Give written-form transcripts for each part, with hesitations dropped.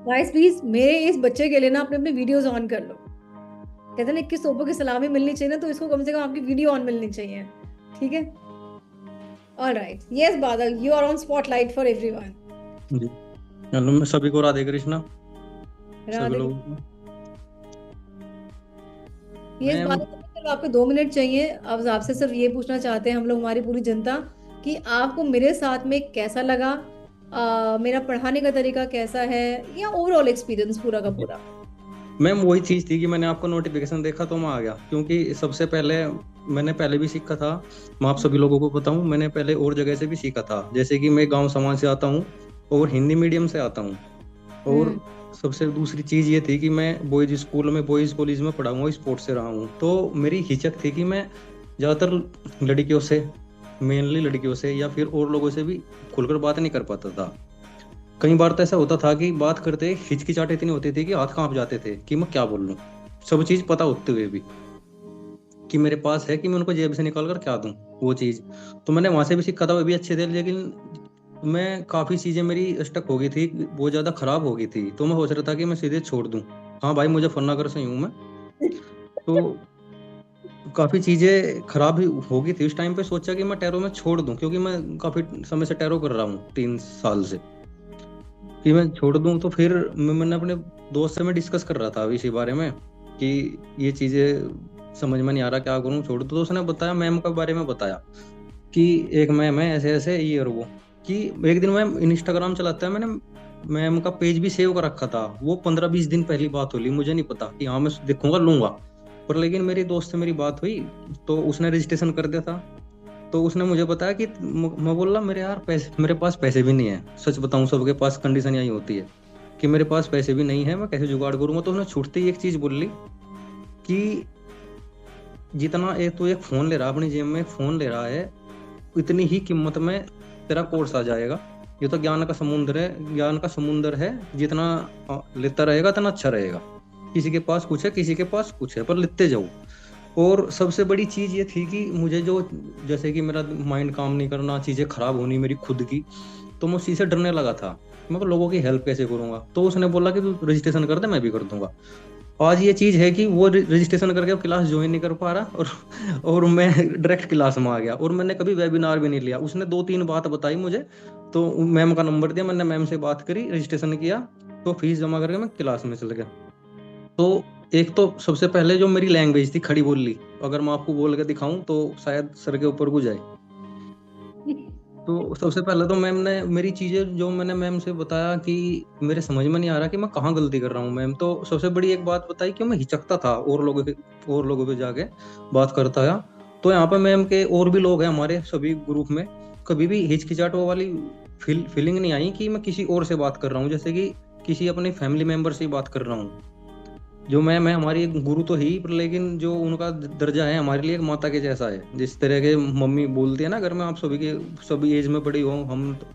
Guys please मेरे इस बच्चे के लिए ना अपने अपने वीडियोस ऑन कर लो। कहते हैं ना 21 तोपों की सलामी मिलनी चाहिए ना, तो इसको कम से कम आपकी वीडियो ऑन मिलनी चाहिए। ठीक है। Alright, yes Badal, you are on spotlight for everyone. जी। हेलो, मैं सभी को राधे कृष्णा, सभी राधे। लोगों को। यस मैम, बादल, सिर्फ आपको 2 मिनट चाहिए। अब आपसे सिर्फ ये पूछना चाहते हैं हम लोग, हमारी पूरी जनता, कि आपको मेरे साथ में कैसा लगा, मेरा पढ़ाने का तरीका कैसा है, या ओवरऑल एक्सपीरियंस पूरा का पूरा। मैम वही चीज़ थी कि मैंने आपका नोटिफिकेशन देखा तो मैं आ गया, क्योंकि सबसे पहले मैंने पहले भी सीखा था। मैं आप सभी लोगों को बताऊं, मैंने पहले और जगह से भी सीखा था, जैसे कि मैं गांव समाज से आता हूं और हिंदी मीडियम से आता हूं। और हम्म। सबसे दूसरी चीज़ ये थी कि मैं बॉयज स्कूल में, बॉयज कॉलेज में पढ़ा हुआ, स्पोर्ट्स से रहा हूँ। तो मेरी हिचक थी कि मैं ज़्यादातर लड़कियों से, मेनली लड़कियों से या फिर और लोगों से भी खुलकर बात नहीं कर पाता था। कई बार तो ऐसा होता था कि बात करते हिचकिचाहट इतनी होती थी कि हाथ कांप जाते थे कि मैं क्या बोल लूं, सब चीज पता होते हुए भी कि मेरे पास है, कि मैं उनको जेब से निकाल कर क्या दूं वो चीज। तो मैंने वहां से भी सीखा था, वो भी अच्छे थे, लेकिन मैं काफी चीजें मेरी स्टक हो गई थी, बहुत ज्यादा खराब हो गई थी। तो मैं सोच रहा था कि मैं सीधे छोड़ दूं, हाँ भाई मुझे फन्नागर से ही हूं मैं। तो काफी चीजें खराब ही हो गई थी उस टाइम पे। सोचा कि मैं टैरो में छोड़ दूं, क्योंकि मैं काफी समय से टैरो कर रहा हूँ, 3 साल से, कि मैं छोड़ दूं। तो फिर मैंने अपने दोस्त से मैं डिस्कस कर रहा था अभी इसी बारे में कि ये चीजें समझ में नहीं आ रहा, क्या करूं, छोड़ दूं। तो उसने बताया, मैम के बारे में बताया कि एक मैम है ऐसे ऐसे, ये और वो। कि एक दिन मैम इंस्टाग्राम चलाता है, मैंने मैम का पेज भी सेव कर रखा था। वो 15-20 दिन पहली बात होली, मुझे नहीं पता कि हाँ मैं देखूंगा लूंगा। पर लेकिन मेरी दोस्त से मेरी बात हुई, तो उसने रजिस्ट्रेशन कर दिया था। तो उसने मुझे बताया कि मैं बोल रहा, मेरे यार पैसे, मेरे पास पैसे भी नहीं है, सच बताऊं सबके पास कंडीशन यही होती है कि मेरे पास पैसे भी नहीं है, मैं कैसे जुगाड़ करूंगा। तो उसने छूटते ही एक चीज बोल ली कि जितना एक तो एक फोन ले रहा, अपनी जेब में फोन ले रहा है, इतनी ही कीमत में तेरा कोर्स आ जाएगा। ये तो ज्ञान का समुद्र है, ज्ञान का समुद्र है, जितना लेता रहेगा इतना अच्छा रहेगा। किसी के पास कुछ है, किसी के पास कुछ है, पर लेते जाओ। और सबसे बड़ी चीज ये थी कि मुझे जो, जैसे कि मेरा माइंड काम नहीं करना, चीजें खराब होनी मेरी खुद की, तो मैं उसी से डरने लगा था। मैं लोगों की हेल्प कैसे करूंगा। तो उसने बोला कि तू रजिस्ट्रेशन कर दे, मैं भी कर दूंगा। आज ये चीज है कि वो रजिस्ट्रेशन करके क्लास ज्वाइन नहीं कर पा रहा, और मैं डायरेक्ट क्लास में आ गया, और मैंने कभी वेबिनार भी नहीं लिया। उसने 2-3 बात बताई मुझे, तो मैम का नंबर दिया, मैंने मैम से बात करी, रजिस्ट्रेशन किया, तो फीस जमा करके मैं क्लास में चल गया। तो एक तो सबसे पहले जो मेरी लैंग्वेज थी, खड़ी बोली, अगर मैं आपको बोल के दिखाऊं तो शायद सर के ऊपर को जाए। तो सबसे पहले तो मैम ने मेरी चीजें, जो मैंने मैम से बताया कि मेरे समझ में नहीं आ रहा कि मैं कहाँ गलती कर रहा हूँ मैम, तो सबसे बड़ी एक बात बताई कि मैं हिचकता था और लोगों पे जाके बात करता है। तो यहाँ पे मैम के और भी लोग हैं हमारे सभी ग्रुप में, कभी भी हिचकिचाहट वो वाली फीलिंग नहीं आई कि मैं किसी और से बात कर रहा हूँ, जैसे कि किसी अपने फैमिली मेंबर से ही बात कर रहा हूँ। जो मैम है हमारी एक गुरु तो ही, पर लेकिन जो उनका दर्जा है हमारे लिए एक माता के जैसा है। जिस तरह के मम्मी बोलती है ना घर में, आप सभी के सभी एज में बड़ी हो,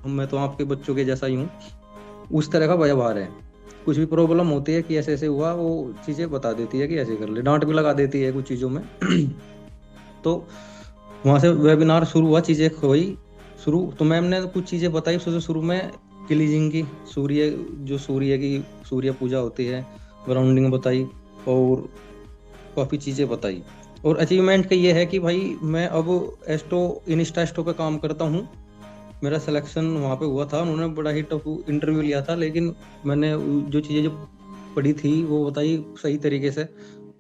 मैं तो आपके बच्चों के जैसा ही हूँ, उस तरह का व्यवहार है। कुछ भी प्रॉब्लम होती है कि ऐसे ऐसे हुआ, वो चीजें बता देती है कि ऐसे कर ले, डांट भी लगा देती है कुछ चीजों में। तो वहां से वेबिनार शुरू हुआ, चीजें हुई शुरू। तो मैम ने कुछ चीजें बताई सबसे शुरू में, क्लीजिंग की, सूर्य, जो सूर्य की सूर्य पूजा होती है, ग्राउंडिंग बताई, और काफ़ी चीज़ें बताई। और अचीवमेंट का ये है कि भाई मैं अब एस्टो, इंस्टा एस्टो पे काम करता हूँ। मेरा सिलेक्शन वहाँ पे हुआ था, उन्होंने बड़ा ही टफ इंटरव्यू लिया था, लेकिन मैंने जो चीज़ें जो पढ़ी थी वो बताई सही तरीके से।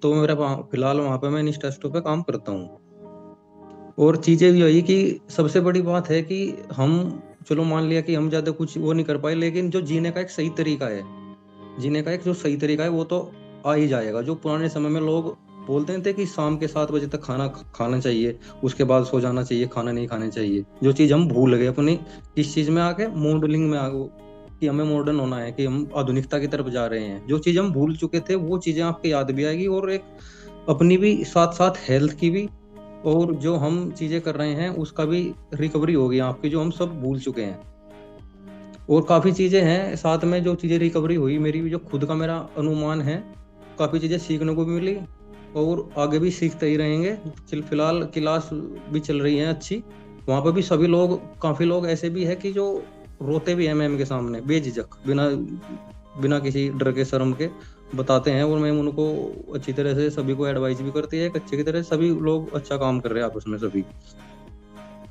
तो मेरा फिलहाल वहाँ पे मैं इंस्टा एस्टो पे काम करता हूँ। और चीज़ें भी वही कि सबसे बड़ी बात है कि हम, चलो मान लिया कि हम ज़्यादा कुछ वो नहीं कर पाए, लेकिन जो जीने का एक सही तरीका है, जीने का एक जो सही तरीका है वो तो आ ही जाएगा। जो पुराने समय में लोग बोलते थे कि शाम के 7 बजे तक खाना खाना चाहिए, उसके बाद सो जाना चाहिए, खाना नहीं खाने चाहिए, जो चीज हम भूल गए अपनी इस चीज में आके, मॉडलिंग में आ गए कि हमें मॉडर्न होना है, कि हम आधुनिकता की तरफ जा रहे हैं। जो चीज हम भूल चुके थे वो चीजें आपके याद भी आएगी, और एक अपनी भी साथ साथ हेल्थ की भी, और जो हम चीजें कर रहे हैं उसका भी रिकवरी होगी आपकी, जो हम सब भूल चुके हैं। और काफ़ी चीज़ें हैं साथ में, जो चीज़ें रिकवरी हुई मेरी भी, जो खुद का मेरा अनुमान है, काफ़ी चीज़ें सीखने को भी मिली, और आगे भी सीखते ही रहेंगे। फिलहाल क्लास भी चल रही है अच्छी, वहाँ पर भी सभी लोग, काफ़ी लोग ऐसे भी है कि जो रोते भी हैं मैम के सामने बेझिझक, बिना बिना किसी डर के शर्म के बताते हैं, और मैम उनको अच्छी तरह से सभी को एडवाइस भी करती है, एक अच्छे की तरह सभी लोग अच्छा काम कर रहे हैं आपस में सभी।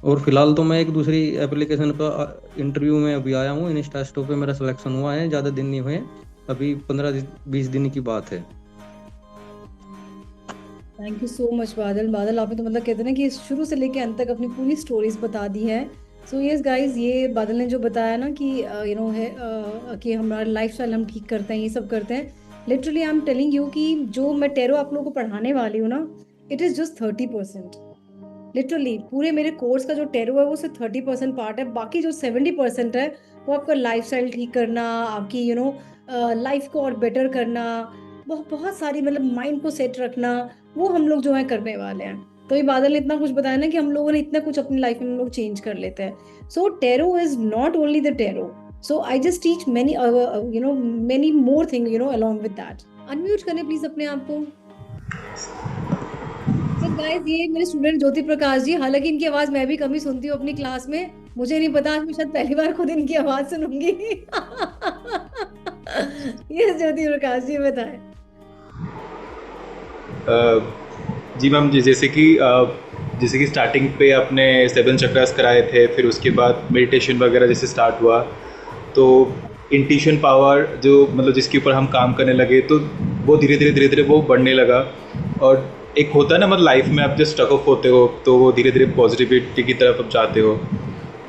और फिलहाल तो मैं एक दूसरी एप्लीकेशन पर इंटरव्यू में अभी आया हूँ, इंस्टा स्टोर पे मेरा सिलेक्शन हुआ है, ज़्यादा दिन नहीं हुए, अभी 15-20 दिन की बात है। थैंक यू सो मच बादल। बादल आपने तो मतलब कहते हैं ना कि शुरू से लेके अंत तक अपनी पूरी स्टोरीज बता दी है। सो यस गाइस, ये बादल ने जो बताया ना कि यू नो है कि हमारा लाइफस्टाइल हम ठीक करते हैं, ये सब करते हैं। Literally I am telling you कि जो मैं टेरो आप लोगों को पढ़ाने वाली हूँ ना, इट इज़ जस्ट 30%। लिटरली पूरे मेरे कोर्स का जो टेरो है वो सिर्फ 30% पार्ट है। बाकी जो 70% है वो आपका लाइफस्टाइल ठीक करना, आपकी यू नो लाइफ को और बेटर करना, बहुत बहुत सारी मतलब माइंड को सेट रखना, वो हम लोग जो है करने वाले हैं। तो ये बादल ने इतना कुछ बताया ना कि हम लोगों ने इतना कुछ अपनी लाइफ में हम लोग चेंज कर लेते हैं। So tarot is not only the tarot, so I just teach many you know many more thing you know along with that. Unmute करें प्लीज अपने आप को। गाइस, ये मेरे स्टूडेंट ज्योति प्रकाश जी, हालांकि इनकी आवाज मैं भी कम ही सुनती हूँ अपनी क्लास में, मुझे नहीं पता, आज मैं शायद पहली बार खुद इनकी आवाज सुनूंगी। ये ज्योति प्रकाश जी बताएं। जी मैम, जैसे कि स्टार्टिंग पे आपने 7 चक्रास कराए थे, फिर उसके बाद मेडिटेशन वगैरह जैसे स्टार्ट हुआ, तो इंट्यूशन पावर जो मतलब जिसके ऊपर हम काम करने लगे, तो वो धीरे धीरे वो बढ़ने लगा। और एक होता है ना, मतलब लाइफ में आप जब स्टक ऑफ होते हो तो वो धीरे धीरे पॉजिटिविटी की तरफ आप जाते हो,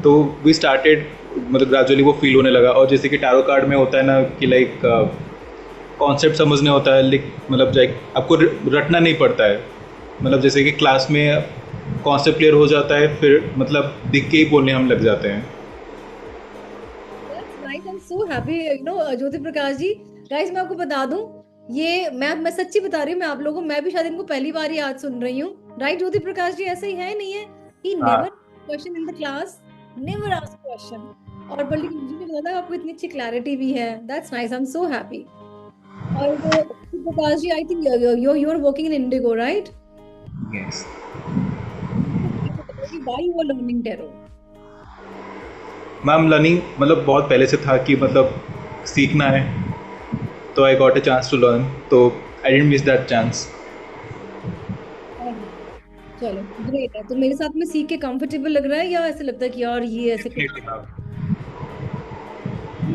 तो वी स्टार्टेड मतलब ग्रेजुअली वो फील होने लगा। और जैसे कि टैरो कार्ड में होता है ना कि लाइक कॉन्सेप्ट समझने होता है, मतलब लाइक आपको रटना नहीं पड़ता है, मतलब जैसे कि क्लास में कॉन्सेप्ट क्लियर हो जाता है, फिर मतलब दिख के ही बोलने हम लग जाते हैं। That's nice. I'm so happy, you know, Jyoti Prakash ji. Guys, मैं आपको बता दूं, ये मैं सच्ची बता रही हूँ, मैं आप लोगों को, मैं भी शायद इनको पहली बार ही आज सुन रही हूँ। राइट ज्योति प्रकाश जी, ऐसा ही है नहीं है? He never question in the class, never ask question, और बल्कि मुझे भी पता था आपको इतनी अच्छी क्लैरिटी भी है। That's nice. I'm so happy. और ज्योति प्रकाश जी, I think you're working in Indigo, right? Yes. Why you are learning tarot? Ma'am, learning मतलब बहुत पहले से था कि मतलब सीखना है, तो I got a chance to learn, तो I didn't miss that chance. चलो ग्रेट है। तो मेरे साथ में सीख के कंफर्टेबल लग रहा है, या ऐसे लगता है कि यार ये ऐसे ठीक है ना?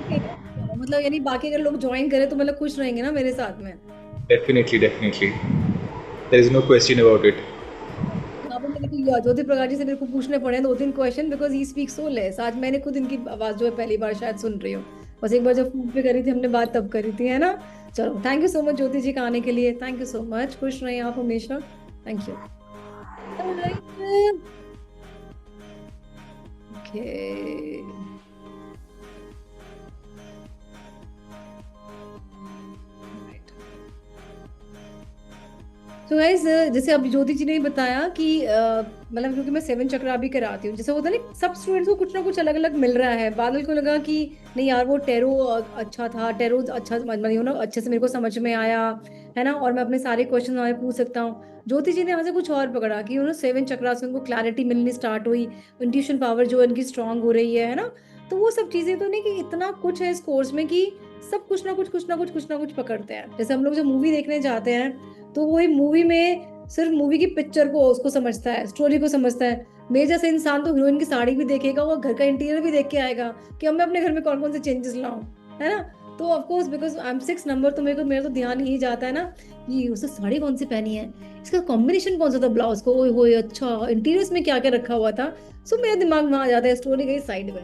चलो, मतलब यानी बाकी अगर लोग ज्वाइन करें तो मतलब खुश रहेंगे ना मेरे साथ में? Definitely there is no question about it. यहाँ पे मेरे को ज्योति प्रकाश जी से मेरे को पूछने पड़े 2-3 question, because he speak so less. आज मैंने खुद इनकी आवाज जो है पहली बार शायद सुन रही हूँ, बस एक बार जब फोन पे करी थी हमने बात तब करी थी, है ना? चलो, थैंक यू सो मच ज्योति जी का आने के लिए, थैंक यू सो मच, खुश रहें आप हमेशा, थैंक यू। ओके, तो गाइस, जैसे अब ज्योति जी ने बताया कि मतलब क्योंकि मैं 7 चक्रा भी कराती हूँ, जैसे होता है ना सब स्टूडेंट्स को कुछ ना कुछ अलग अलग मिल रहा है। बादल को लगा कि नहीं यार वो टेरो अच्छा था, टेरो अच्छा मतलब ना अच्छे से मेरे को समझ में आया, है ना, और मैं अपने सारे क्वेश्चन वहाँ पूछ सकता हूँ। ज्योति जी ने यहाँ से कुछ और पकड़ा कि 7 चक्रा से उनको क्लैरिटी मिलनी स्टार्ट हुई, इंट्यूशन पावर जो उनकी स्ट्रांग हो रही है ना। तो वो सब चीजें तो नहीं कि इतना कुछ है इस कोर्स में कि सब कुछ ना कुछ पकड़ते हैं। जैसे हम लोग जब मूवी देखने जाते हैं तो वही मूवी में सिर्फ मूवी की पिक्चर को उसको समझता है, स्टोरी को समझता है। मेरे जैसे इंसान तो हीरोइन की साड़ी भी देखेगा, वो घर का इंटीरियर भी देख के आएगा कि अब मैं अपने घर में कौन कौन से चेंजेस लाऊं, है ना? तो of course because I am 6 number, तो मेरा तो ध्यान यही जाता है ना, ये उसने साड़ी कौन सी पहनी है, इसका कॉम्बिनेशन कौन सा था ब्लाउज को, ओए होए अच्छा इंटीरियर्स में क्या क्या रखा हुआ था। सो मेरा दिमाग वहां आ जाता है, स्टोरी गई साइड में।